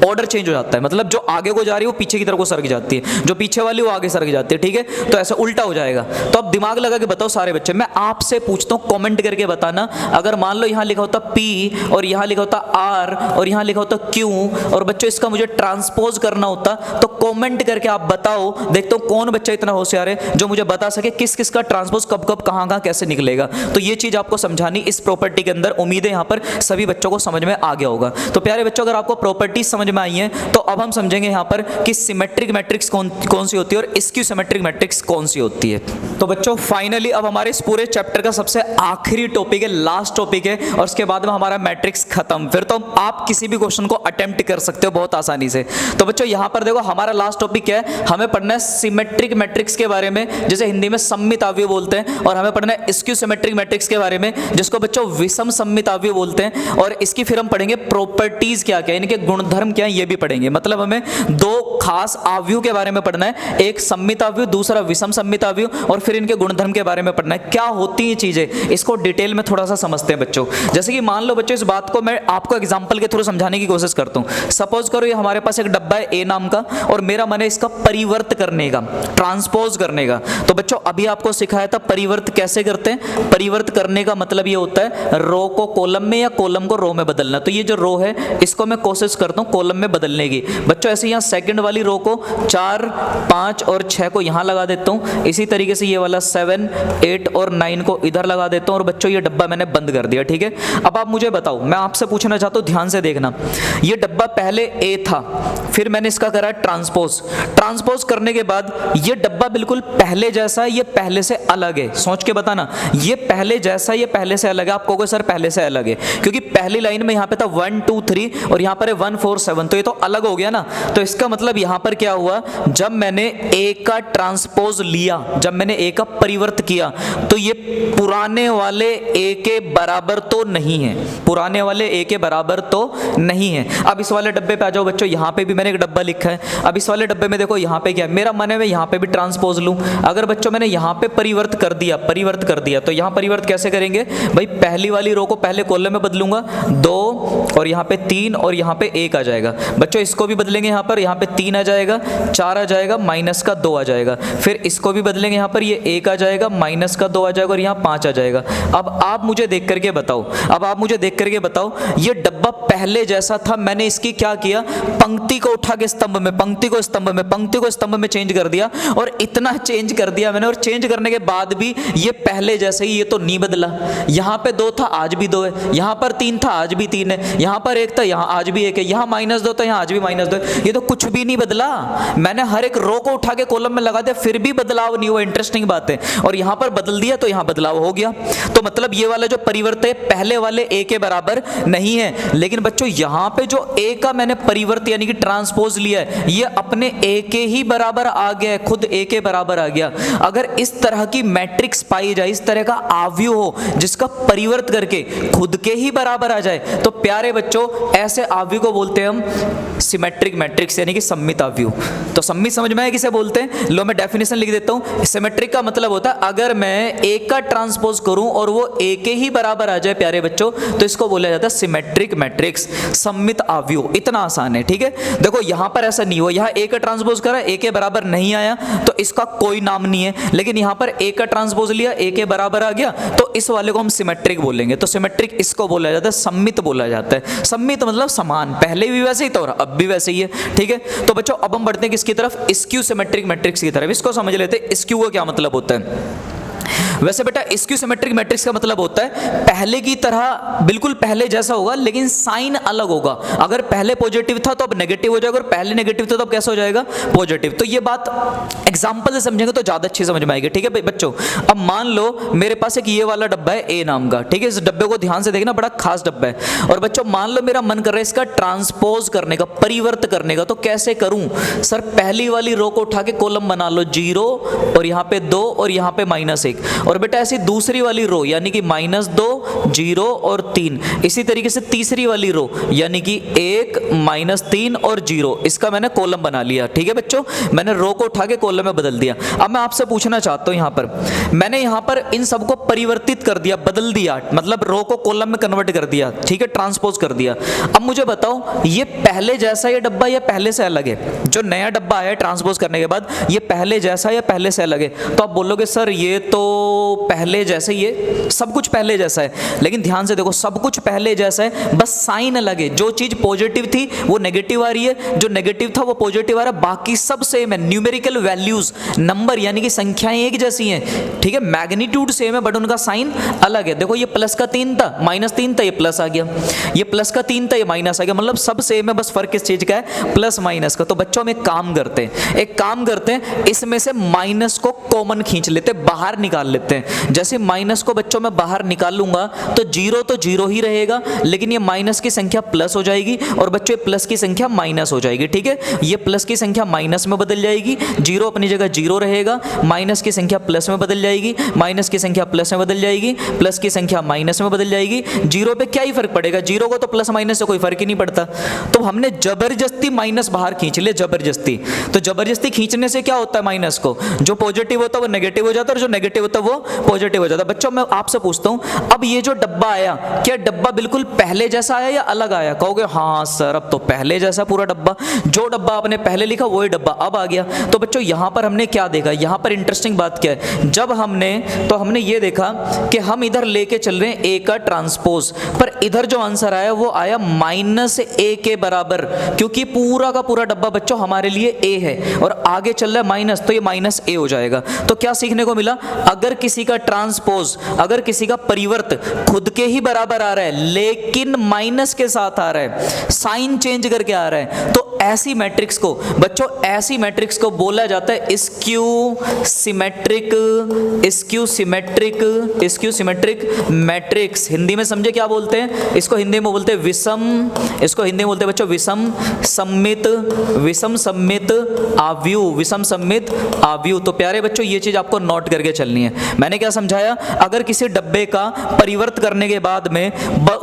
ऑर्डर चेंज हो जाता है, मतलब जो आगे को जा रही है वो पीछे की तरफ को सरक जाती है, जो पीछे वाली वो आगे सरक जाती है, ठीक है। तो ऐसा उल्टा हो जाएगा। तो अब दिमाग लगा के बताओ सारे बच्चे, मैं आपसे पूछता हूँ कमेंट करके बताना। अगर मान लो यहाँ लिखा होता P और यहाँ लिखा होता R और यहाँ लिखा होता Q और बच्चों इसका मुझे ट्रांसपोज करना होता, तो कमेंट करके आप बताओ, देखता हूँ कौन बच्चा इतना होशियार है जो मुझे बता सके किस किस का ट्रांसपोज कब कब कहाँ कहाँ कैसे निकलेगा। तो ये चीज आपको समझानी इस प्रॉपर्टी के अंदर। उम्मीद है यहाँ पर सभी बच्चों को समझ में आ गया होगा। तो प्यारे बच्चों, अगर आपको प्रॉपर्टी समझ में आई है तो अब हम समझेंगे यहाँ पर कि सिमेट्रिक मैट्रिक्स कौन सी होती है और स्क्यू सिमेट्रिक मैट्रिक्स कौन सी होती है। तो बच्चों फाइनली अब हमारे इस पूरे चैप्टर का सबसे आखिरी टॉपिक है, लास्ट टॉपिक है, और उसके बाद में हमारा मैट्रिक्स खत्म। फिर तो आप किसी भी क्वेश्चन को अटेम्प्ट कर सकते हो बहुत आसानी से। तो बच्चों यहाँ पर देखो, हमारा लास्ट टॉपिक क्या है, हमें पढ़ना है सिमेट्रिक मैट्रिक्स के बारे में, जिसे हिंदी में सममित अवयव बोलते हैं, और हमें पढ़ना है स्क्यू सिमेट्रिक मैट्रिक्स के बारे में, जिसको बच्चों विषम सममित अवयव बोलते हैं। और इसकी फिर हम पढ़ेंगे प्रॉपर्टीज क्या क्या, इनके गुणधर्म क्या है, ये भी पढ़ेंगे। मतलब हमें दो खास अवयव के बारे में पढ़ना है, एक सममित अवयव, दूसरा विषम सममित अवयव, और फिर इनके गुणधर्म के बारे में पढ़ना है। क्या होती है चीजें, इसको डिटेल में थोड़ा सा समझते हैं बच्चों। जैसे कि मान लो बच्चों, इस बात को मैं आपको एग्जांपल के थ्रू समझाने की कोशिश करता हूं। सपोज करो ये हमारे पास एक डब्बा है A नाम का, और मेरा मन है इसका परिवर्त करने का, ट्रांसपोज करने का। तो बच्चों अभी आपको सिखाया था परिवर्त कैसे करते हैं। परिवर्त करने का मतलब ये होता है रो को कॉलम में या कॉलम को रो में बदलना। तो ये जो रो है इसको मैं कोशिश करता हूं कॉलम में बदलने की। बच्चों ऐसे यहाँ सेकंड वाली रो को 4, 5 और 6 को यहाँ लगा देता हूँ। इसी तरीके से ये वाला 7, 8 और 9 को इधर लगा देता हूँ। और बच्चों ये डब्बा मैंने बंद कर दिया, ठीक है। अब आप मुझे बताओ, मैं आपसे पूछना चाहता हूँ, ध्यान से देखना। ये डब्बा पहले A था, फिर मैंने इसका करा ट्रांसपोज। ट्रांसपोज करने के बाद ये डब्बा बिल्कुल पहले जैसा है, ये पहले से अलग है। सोच के बताना, ये पहले जैसा, ये पहले से अलग है। आप कहोगे सर पहले से अलग है, क्योंकि पहली लाइन में यहाँ पे था 1 2 3 और यहाँ पर है 1 4 7, तो ये तो अलग हो गया ना। तो इसका मतलब यहाँ पर क्या हुआ, जब मैंने A का ट्रांसपोज लिया, जब मैंने A का परिवर्त किया, तो ये पुराने वाले A के बराबर तो नहीं है, पुराने वाले A के बराबर तो नहीं है। अब इस वाले डब्बे पे आ जाओ बच्चों, यहाँ पे भी मैंने एक डब्बा लिखा है। अब इस वाले डब्बे में देखो यहाँ पे क्या है, मेरा मन है मैं यहाँ पे भी ट्रांसपोज लूँ। अगर बच्चों मैंने यहाँ पे परिवर्त कर दिया, तो यहाँ परिवर्त कैसे करेंगे भाई, पहली वाली रो को पहले कॉलम में बदलूंगा, 2 और यहाँ पे 3 और यहाँ पे 1 आ जाएगा। बच्चों इसको भी बदलेंगे, यहाँ पर 3 आ जाएगा, 4 आ जाएगा, माइनस का 2 आ जाएगा। फिर इसको भी बदलेंगे, यहाँ पर ये 1 आ जाएगा, माइनस का 2 आ जाएगा और यहाँ 5 आ जाएगा। अब आप मुझे देख करके बताओ, ये डब्बा पहले जैसा था, मैंने इसकी क्या किया, पंक्ति को उठा के स्तंभ में, पंक्ति को स्तंभ में चेंज कर दिया। और इतना चेंज कर दिया मैंने, और चेंज करने के बाद भी ये पहले जैसे ही, ये तो नहीं बदला। यहाँ पे 2 था, आज भी 2 है। यहाँ पर 3 था, आज भी 3 है। यहाँ पर 1 था, यहाँ आज भी 1 है। यहाँ -2 था, यहाँ आज भी -2 है। ये तो कुछ भी नहीं बदला। मैंने हर एक रो को उठा के कॉलम में लगा दिया, फिर भी बदलाव नहीं हुआ। इंटरेस्टिंग बात है। और यहाँ पर बदल दिया तो यहाँ बदलाव हो गया। तो मतलब ये वाला जो परिवर्त है पहले वाले A के बराबर नहीं है। लेकिन बच्चों यहाँ पे जो A का मैंने परिवर्त यानी कि ट्रांसपोज लिया है, ये अपने A के ही बराबर आ गया है, खुद A के बराबर आ गया। अगर इस तरह की मैट्रिक्स पाई जाए, इस तरह का अवयव हो जिसका परिवर्त करके खुद के ही बराबर आ जाए, तो प्यारे बच्चों ऐसे अवयव को बोलते हैं हम सिमेट्रिक मैट्रिक्स यानी कि सममित अवयव। तो सममित समझ में आया किसे बोलते हैं? लो मैं डेफिनेशन लिख देता हूं। सिमेट्रिक का मतलब होता है अगर मैं A का ट्रांसपोज करूं और वो A के ही बराबर आ जाए प्यारे बच्चों, तो इसको बोला जाता है सिमेट्रिक मैट्रिक्स, सममित अवयव। इतना आसान है, ठीक है। देखो यहां पर ऐसा नहीं हुआ, यहां A का ट्रांसपोज करा, A के बराबर नहीं आया, तो इसका कोई नाम नहीं है। लेकिन यहां पर A का ट्रांसपोज लिया, A के बराबर आ गया, तो इस वाले को हम सिमेट्रिक बोलेंगे। तो सिमेट्रिक इसको बोला जाता है, सममित बोला जाता है। सममित मतलब समान, पहले भी वैसे ही था और अब भी वैसे ही है, ठीक है। तो बच्चों अब हम बढ़ते हैं किसकी तरफ? स्क्यू सिमेट्रिक मैट्रिक्स की तरफ। इसको समझ लेते हैं, स्क्यू का क्या मतलब होता है। वैसे बेटा स्क्यू सिमेट्रिक मैट्रिक्स का मतलब होता है पहले की तरह बिल्कुल पहले जैसा होगा लेकिन साइन अलग होगा। अगर पहले पॉजिटिव था तो अब नेगेटिव हो जाएगा, और पहले नेगेटिव था तो अब कैसा हो जाएगा, पॉजिटिव। तो ये बात एग्जांपल से समझेंगे तो ज्यादा अच्छी समझ में आएगी। ठीक है बच्चों, अब मान लो मेरे पास एक ये वाला डब्बा है ए नाम का, ठीक है, इस डब्बे को ध्यान से देखना, बड़ा खास डब्बा है। और बच्चों मान लो मेरा मन कर रहा है इसका ट्रांसपोज करने का, परिवर्त करने का, तो कैसे करूं सर? पहली वाली रो को उठा के कॉलम बना लो 0 और यहाँ पे 2 और यहाँ पे -1, और बेटा ऐसी दूसरी वाली रो यानी कि -2 0 और 3, इसी तरीके से तीसरी वाली रो यानी कि 1 -3 और 0, इसका मैंने कॉलम बना लिया। ठीक है बच्चों, मैंने रो को उठा के कॉलम में बदल दिया। अब मैं आपसे पूछना चाहता हूं, यहां पर मैंने यहां पर इन सबको परिवर्तित कर दिया, बदल दिया, मतलब रो को कॉलम में कन्वर्ट कर दिया, ठीक है, ट्रांसपोज कर दिया। अब मुझे बताओ ये पहले जैसा ये डब्बा या पहले से अलग है? जो नया डब्बा आया ट्रांसपोज करने के बाद ये पहले जैसा या पहले से अलग है? तो आप बोलोगे सर ये तो पहले जैसे ही है, सब कुछ पहले जैसा है। लेकिन ध्यान से देखो, सब कुछ पहले जैसा है, बस साइन अलग है। जो चीज पॉजिटिव थी वो नेगेटिव आ रही है, जो नेगेटिव था वो पॉजिटिव आ रहा है, बाकी सब सेम है। न्यूमेरिकल वैल्यूज, नंबर यानी कि संख्याएं एक जैसी हैं, ठीक है, मैग्नीट्यूड सेम है बट उनका साइन अलग है। देखो ये प्लस का 3 था, -3 था, ये प्लस आ गया, ये प्लस का 3 था, ये माइनस आ गया, मतलब सब सेम है, बस फर्क किस चीज का है, प्लस माइनस का। तो बच्चों हम एक काम करते हैं, इसमें से माइनस को कॉमन खींच लेते हैं, बाहर निकाल लेते हैं। जैसे माइनस को बच्चों मैं बाहर निकालूंगा तो 0 ही रहेगा, लेकिन ये माइनस की संख्या प्लस हो जाएगी, और बच्चों प्लस की संख्या माइनस हो जाएगी। ठीक है, ये प्लस की संख्या माइनस में बदल जाएगी, 0 अपनी जगह 0 रहेगा, माइनस की संख्या प्लस में बदल जाएगी, माइनस की संख्या प्लस में बदल जाएगी, प्लस की संख्या माइनस में बदल जाएगी। 0 पे क्या ही फर्क पड़ेगा, 0 को तो प्लस माइनस से कोई फर्क ही नहीं पड़ता। तो हमने जबरदस्ती माइनस बाहर खींच ले, जबरदस्ती। तो जबरदस्ती खींचने से क्या होता है, माइनस को जो पॉजिटिव होता है वो नेगेटिव हो जाता है, और जो नेगेटिव होता है वो पॉजिटिव हो जाता है। बच्चों मैं आपसे पूछता हूं, अब ये जो डब्बा आया, क्या डब्बा बिल्कुल पहले जैसा आया या अलग आया? कहोगे हाँ सर अब तो पहले जैसा पूरा डब्बा, जो डब्बा आपने पहले लिखा वही डब्बा अब आ गया। तो बच्चों यहां पर हमने क्या देखा, यहां पर इंटरेस्टिंग बात क्या है, जब हमने ये देखा कि हम इधर लेके चल रहे हैं ए का ट्रांसपोज, पर इधर जो आंसर आया वो आया -a के बराबर, क्योंकि पूरा का पूरा डब्बा बच्चों हमारे लिए a है और आगे चल रहा है माइनस, तो ये -a हो जाएगा। तो क्या सीखने को मिला, अगर किसी का ट्रांसपोज, अगर किसी का परिवर्त खुद के ही बराबर आ रहा है लेकिन माइनस के साथ आ रहा है, साइन चेंज करके आ रहा है, तो ऐसी मैट्रिक्स को बच्चों, ऐसी मैट्रिक्स को बोला जाता है स्क्यू सिमेट्रिक मैट्रिक्स। हिंदी में समझे क्या बोलते हैं इसको? हिंदी में बोलते हैं विषम, इसको हिंदी में बोलते हैं बच्चों विषम सम्मित आव्यूह। तो प्यारे बच्चों ये चीज आपको नोट करके चलनी है। मैंने क्या समझाया, अगर किसी डब्बे का परिवर्त करने के बाद में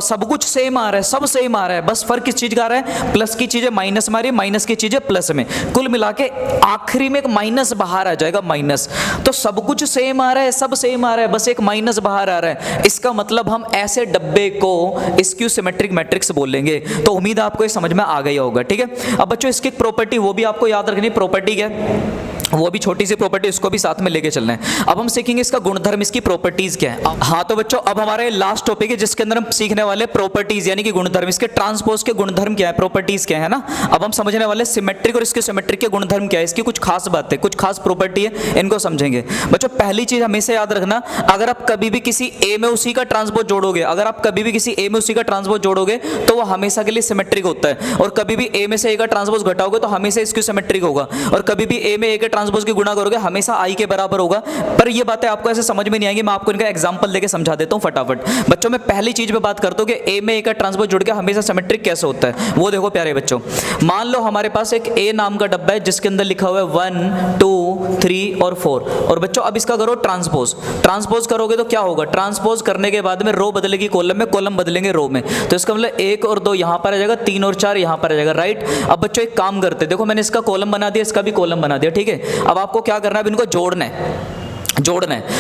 सब कुछ सेम आ रहा है, सब सेम आ रहा है, बस फर्क किस चीज का आ रहा है, प्लस की चीजें माइनस में आ रही है, माइनस की चीजें प्लस में, कुल मिला के आखिरी में एक माइनस बाहर आ जाएगा, माइनस। तो सब कुछ सेम आ रहा है, सब सेम आ रहा है, बस एक माइनस बाहर आ रहा है, इसका मतलब हम ऐसे डब्बे को स्क्यू सिमेट्रिक मैट्रिक्स बोलेंगे। तो उम्मीद आपको ये समझ में आ गया होगा। ठीक है, अब बच्चों इसकी एक प्रॉपर्टी वो भी आपको याद रखनी, प्रॉपर्टी क्या है, वो भी छोटी सी प्रॉपर्टी, इसको भी साथ में लेके चलना है। अब हम सीखेंगे इसका गुणधर्म, इसकी प्रॉपर्टीज क्या है। हाँ तो बच्चों अब हमारे लास्ट टॉपिक है जिसके अंदर हम सीखने वाले प्रॉपर्टीज यानी कि गुणधर्म, इसके ट्रांसपोज के गुणधर्म क्या है, प्रॉपर्टीज क्या है ना। अब हम समझने वाले सिमेट्रिक और इसके सिमेट्रिक के गुणधर्म क्या है, इसकी कुछ खास बात है, कुछ खास प्रॉपर्टी है, इनको समझेंगे। बच्चों पहली चीज हमेशा याद रखना, अगर आप कभी भी किसी ए में उसी का ट्रांसपोज जोड़ोगे, अगर आप कभी भी किसी ए में उसी का ट्रांसपोज जोड़ोगे तो वो हमेशा के लिए सिमेट्रिक होता है, और कभी भी ए में से ए का ट्रांसपोज घटाओगे तो हमेशा इसकी सिमेट्रिक होगा, और कभी भी ए में ए के ट्रांसपोज की गुणा करोगे हमेशा आई के बराबर होगा। पर ये बातें आपको ऐसे समझ में नहीं आएंगी, मैं आपको इनका एग्जांपल देके समझा देता हूं फटाफट। बच्चों मैं पहली चीज पे बात करता हूं कि ए में ए का ट्रांसपोज जुड़ के हमेशा सिमेट्रिक कैसे होता है, वो देखो प्यारे बच्चों। मान लो हमारे पास एक ए नाम का डब्बा है जिसके अंदर लिखा हुआ है 1 2 3 और 4, और बच्चों अब इसका करो ट्रांसपोज करोगे तो क्या होगा, ट्रांसपोज करने के बाद में रो बदलेगी कॉलम में, कॉलम बदलेंगे रो में, तो इसका मतलब 1 और 2 यहां पर आ जाएगा, 3 और 4 यहां पर आ जाएगा, राइट। अब बच्चों एक काम करते, देखो मैंने इसका कॉलम बना दिया, इसका भी कॉलम बना दिया, ठीक है। अब आपको क्या करना है, इनको जोड़ना है।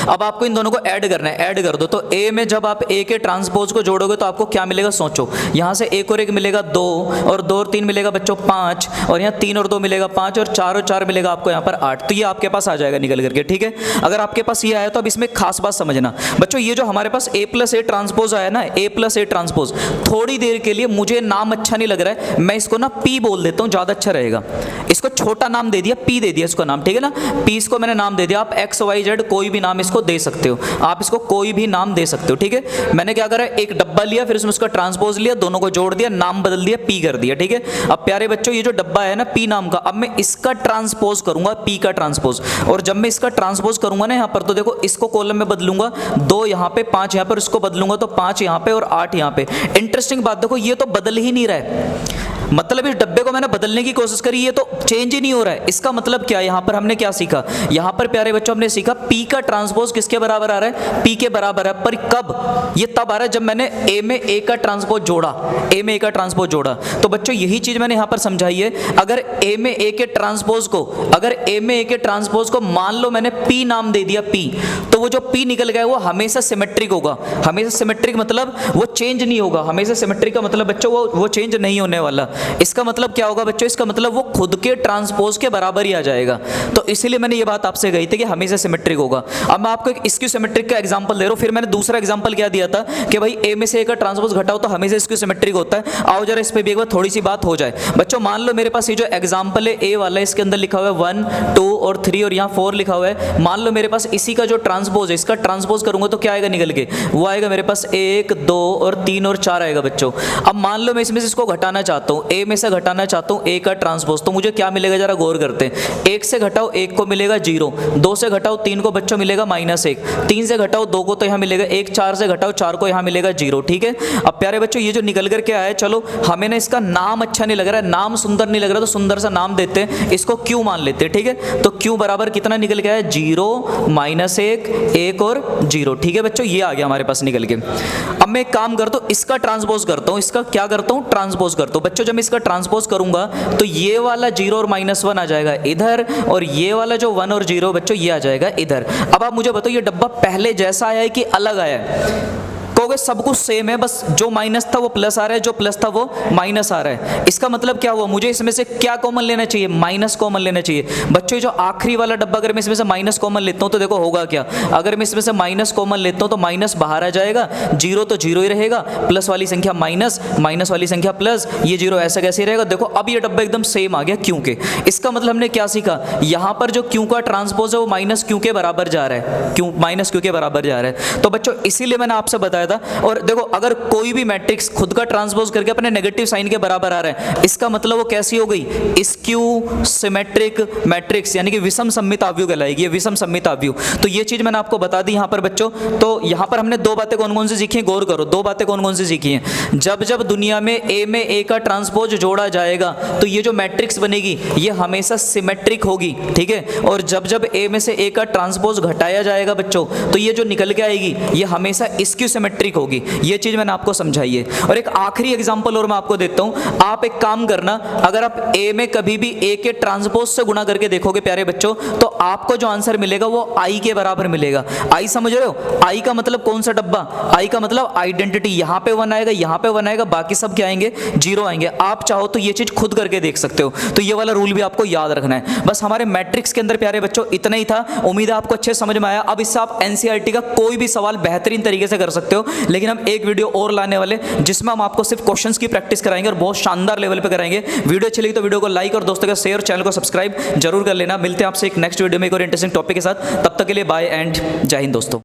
अब आपको इन दोनों को ऐड करना है, ऐड कर दो। तो ए में जब आप ए के ट्रांसपोज को जोड़ोगे तो आपको क्या मिलेगा, सोचो, यहां से 1 और 1 मिलेगा 2, और 2 और 3 मिलेगा बच्चों 5, और यहाँ 3 और 2 मिलेगा 5, और 4 और 4 मिलेगा आपको यहाँ पर 8। तो ये आपके पास आ जाएगा निकल करके, ठीक है। अगर आपके पास ये आया तो अब इसमें खास बात समझना बच्चों, ये जो हमारे पास a प्लस ए ट्रांसपोज आया ना, a प्लस ए ट्रांसपोज, थोड़ी देर के लिए मुझे नाम अच्छा नहीं लग रहा है, मैं इसको ना p बोल देता हूँ, ज्यादा अच्छा रहेगा। इसको छोटा नाम दे दिया, p दे दिया इसको नाम, ठीक है ना, p इसको मैंने नाम दे दिया। आप x y z कोई भी नाम इसको दे सकते हो, आप इसको कोई भी नाम दे सकते हो, ठीक है। मैंने क्या करा, एक डब्बा लिया, फिर उसमें उसका ट्रांसपोज लिया, दोनों को जोड़ दिया, नाम बदल दिया, पी कर दिया, ठीक है। अब प्यारे बच्चों ये जो डब्बा है ना पी नाम का, अब मैं इसका ट्रांसपोज करूंगा, पी का ट्रांसपोज, और जब मैं इसका ट्रांसपोज करूंगा ना यहाँ पर, तो देखो इसको कॉलम में बदलूंगा, 2 यहाँ पे 5 यहाँ पर, इसको बदलूंगा तो 5 यहाँ पे और 8 यहाँ पे। इंटरेस्टिंग बात देखो, ये तो बदल ही नहीं रहा है, मतलब इस डब्बे को मैंने बदलने की कोशिश करी, ये तो चेंज ही नहीं हो रहा है। इसका मतलब क्या है, यहाँ पर हमने क्या सीखा, यहाँ पर प्यारे बच्चों हमने सीखा पी का ट्रांसपोज किसके बराबर आ रहा है, पी के बराबर है। पर कब, ये तब आ रहा है जब मैंने ए में ए का ट्रांसपोज जोड़ा, ए में ए का ट्रांसपोज जोड़ा। तो बच्चों यही चीज मैंने यहाँ पर समझाई है, अगर ए में ए के ट्रांसपोज को, अगर ए में ए के ट्रांसपोज को मान लो मैंने पी नाम दे दिया पी, तो वो जो पी निकल गया वो हमेशा सिमेट्रिक होगा। हमेशा सिमेट्रिक मतलब वो चेंज नहीं होगा, हमेशा सिमेट्रिक का मतलब बच्चों वो चेंज नहीं होने वाला। इसका मतलब क्या होगा बच्चों, इसका मतलब वो खुद के ट्रांसपोज के बराबर ही आ जाएगा। तो इसीलिए मैंने ये बात आपसे कही थी कि हमेशा सिमेट्रिक होगा। अब मैं आपको एक स्क्यू सिमेट्रिक का एग्जांपल दे रहा हूं, फिर मैंने दूसरा एग्जांपल क्या दिया था कि भाई ए में से ए का ट्रांसपोज घटाओ तो हमेशा स्क्यू सिमेट्रिक होता है। आओ जरा इस पे भी एक बार थोड़ी सी बात हो जाए। बच्चों मान लो मेरे पास ये जो एग्जांपल है ए वाला, इसके अंदर लिखा हुआ है 1 2 और 3 और यहाँ 4 लिखा हुआ है। मान लो मेरे पास इसी का जो ट्रांसपोज है, इसका ट्रांसपोज करूंगा तो क्या आएगा निकल के, वो आएगा मेरे पास 1 2 और 3 और 4 आएगा बच्चों। अब मान लो मैं इसमें से इसको घटाना चाहता हूँ, ए में से घटाना चाहता हूँ ए का ट्रांसपोज, तो मुझे क्या मिलेगा जरा गौर करते हैं। 1 से घटाओ 1 को मिलेगा 0, 2 से घटाओ 3 को बच्चों मिलेगा -1, 3 से घटाओ 2 को तो यहाँ मिलेगा 1, 4 से घटाओ 4 को यहाँ मिलेगा 0, ठीक है। अब प्यारे बच्चों ये जो निकल कर के आया है, चलो हमें ना इसका नाम अच्छा नहीं लग रहा है, नाम सुंदर नहीं लग रहा, तो सुंदर सा नाम देते हैं, इसको क्यू मान लेते हैं, ठीक है। तो क्यू बराबर कितना निकल के आया, 0 -1 1 और 0, ठीक है बच्चों, ये आ गया हमारे पास निकल के। अब मैं एक काम करता हूँ, इसका ट्रांसपोज करता हूँ, इसका क्या करता हूँ, ट्रांसपोज करता हूँ। बच्चों जब मैं इसका ट्रांसपोज करूंगा तो ये वाला 0 और -1 आ जाएगा इधर, और ये वाला जो 1 और 0 बच्चों ये आ जाएगा इधर। अब आप मुझे बताओ ये डब्बा पहले जैसा आया है कि अलग आया है? कहोगे सब कुछ सेम है, बस जो माइनस था वो प्लस आ रहा है, जो प्लस था वो माइनस आ रहा है। इसका मतलब क्या हुआ, मुझे इसमें से क्या कॉमन लेना चाहिए, माइनस कॉमन लेना चाहिए। बच्चों जो आखिरी वाला डब्बा अगर मैं इसमें से माइनस कॉमन लेता हूं तो देखो होगा क्या, अगर मैं इसमें से माइनस कॉमन लेता हूं तो माइनस बाहर आ जाएगा, 0 तो 0 ही रहेगा, प्लस वाली संख्या माइनस, माइनस वाली संख्या प्लस, ये 0 ऐसा कैसे रहेगा। देखो अब ये डब्बा एकदम सेम आ गया क्यों के। इसका मतलब हमने क्या सीखा, यहां पर जो क्यू का ट्रांसपोज है वो माइनस क्यू के बराबर जा रहा है, क्यू माइनस क्यू के बराबर जा रहा है। तो बच्चों इसीलिए मैंने आपसे बताया था। और देखो अगर कोई भी मैट्रिक्स खुद का ट्रांसपोज करके अपने नेगेटिव साइन के बराबर आ रहा है, इसका मतलब वो कैसी हो गई, स्क्यू सिमेट्रिक मैट्रिक्स, यानी कि विषम सममिताव्यू कहलाएगी, ये विषम सममिताव्यू। तो ये चीज मैंने आपको बता दी यहाँ पर बच्चों। तो यहाँ पर हमने 2 बातें कौन कौन सी सीखी, गौर करो, 2 बातें कौन कौन सी सीखी हैं। जब जब दुनिया में ए का ट्रांसपोज जोड़ा जाएगा तो ये जो मैट्रिक्स बनेगी ये हमेशा सिमेट्रिक होगी, ठीक है। और जब जब ए में से ए का ट्रांसपोज घटाया जाएगा बच्चों तो ये जो निकल के आएगी ये हमेशा स्क्यू सिमेट्रिक होगी। ये चीज मैंने आपको समझाई है। और एक आखिरी एग्जांपल और मैं आपको देता हूं, आप एक काम करना, अगर आप ए में कभी भी ए के ट्रांसपोज से गुणा करके देखोगे प्यारे बच्चों, तो आपको जो आंसर मिलेगा वो आई के बराबर मिलेगा। आई समझ रहे हो, आई का मतलब कौन सा डब्बा, आई का मतलब आइडेंटिटी, यहां पे 1 आएगा, यहां पे 1 आएगा, बाकी सब क्या आएंगे, 0 आएंगे। आप चाहो तो ये चीज खुद करके देख सकते हो। तो ये वाला रूल भी आपको याद रखना है। बस हमारे मैट्रिक्स के अंदर प्यारे बच्चों इतना ही था। उम्मीद है आपको अच्छे समझ में आया। अब इससे आप एनसीईआरटी का कोई भी सवाल बेहतरीन तरीके से कर सकते हो। लेकिन हम एक वीडियो और लाने वाले जिसमें हम आपको सिर्फ क्वेश्चंस की प्रैक्टिस कराएंगे और बहुत शानदार लेवल पे कराएंगे। वीडियो अच्छी लगी तो वीडियो को लाइक और दोस्तों का शेयर, चैनल को सब्सक्राइब जरूर कर लेना। मिलते हैं आपसे एक नेक्स्ट वीडियो में एक और इंटरेस्टिंग टॉपिक के साथ। तब तक के लिए बाय एंड जय हिंद दोस्तों।